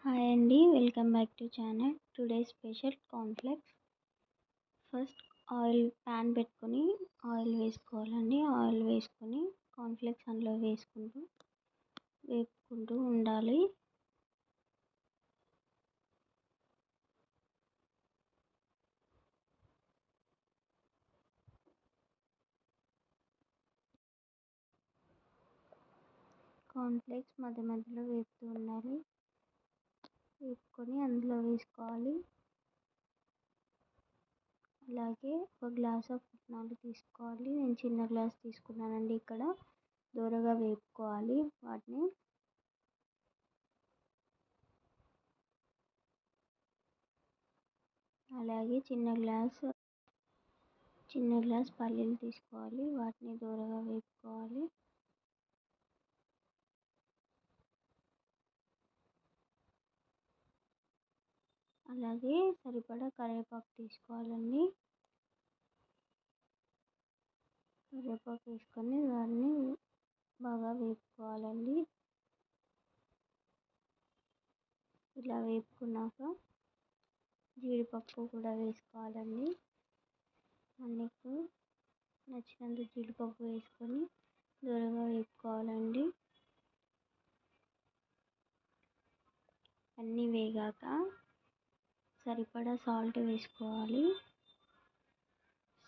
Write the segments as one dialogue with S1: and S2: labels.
S1: Hi అండి, welcome back to channel. Today special cornflakes. First pan పెట్టుకొని oil వేసుకోవాలండి. Oil వేసుకొని కాన్ఫ్లెక్స్ అందులో వేపుకుంటూ ఉండాలి. కాన్ఫ్లెక్స్ మధ్య మధ్యలో వేపుతూ ఉండాలి. వేపుకొని అందులో వేసుకోవాలి. అలాగే ఒక గ్లాస్ ఆఫ్ పుట్నాలు తీసుకోవాలి. నేను చిన్న గ్లాస్ తీసుకున్నానండి. ఇక్కడ దూరగా వేపుకోవాలి వాటిని. అలాగే చిన్న గ్లాస్ పల్లీలు తీసుకోవాలి. వాటిని దూరగా వేపుకోవాలి. అలాగే సరిపడా కరివేపాకు తీసుకోవాలండి. కరివేపాకు వేసుకొని దాన్ని బాగా వేపుకోవాలండి. ఇలా వేపుకున్నాక జీడిపప్పు కూడా వేసుకోవాలండి. మనకు నచ్చినంత జీడిపప్పు వేసుకొని దూరగా వేపుకోవాలండి. అన్నీ వేగాక సరిపడా సాల్ట్ వేసుకోవాలి.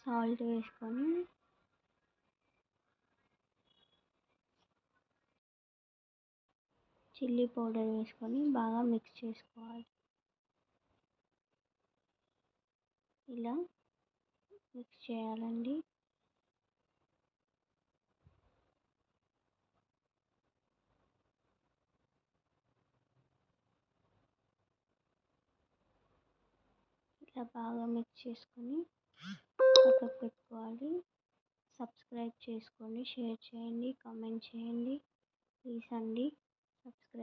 S1: సాల్ట్ వేసుకొని చిల్లీ పౌడర్ వేసుకొని బాగా మిక్స్ చేసుకోవాలి. ఇలా మిక్స్ చేయాలండి. ఇలా బాగా మిక్స్ చేసుకొని పక్కకు పెట్టుకోవాలి. సబ్స్క్రైబ్ చేసుకోండి, షేర్ చేయండి, కామెంట్ చేయండి. ప్లీజ్ అండి, సబ్స్క్రైబ్.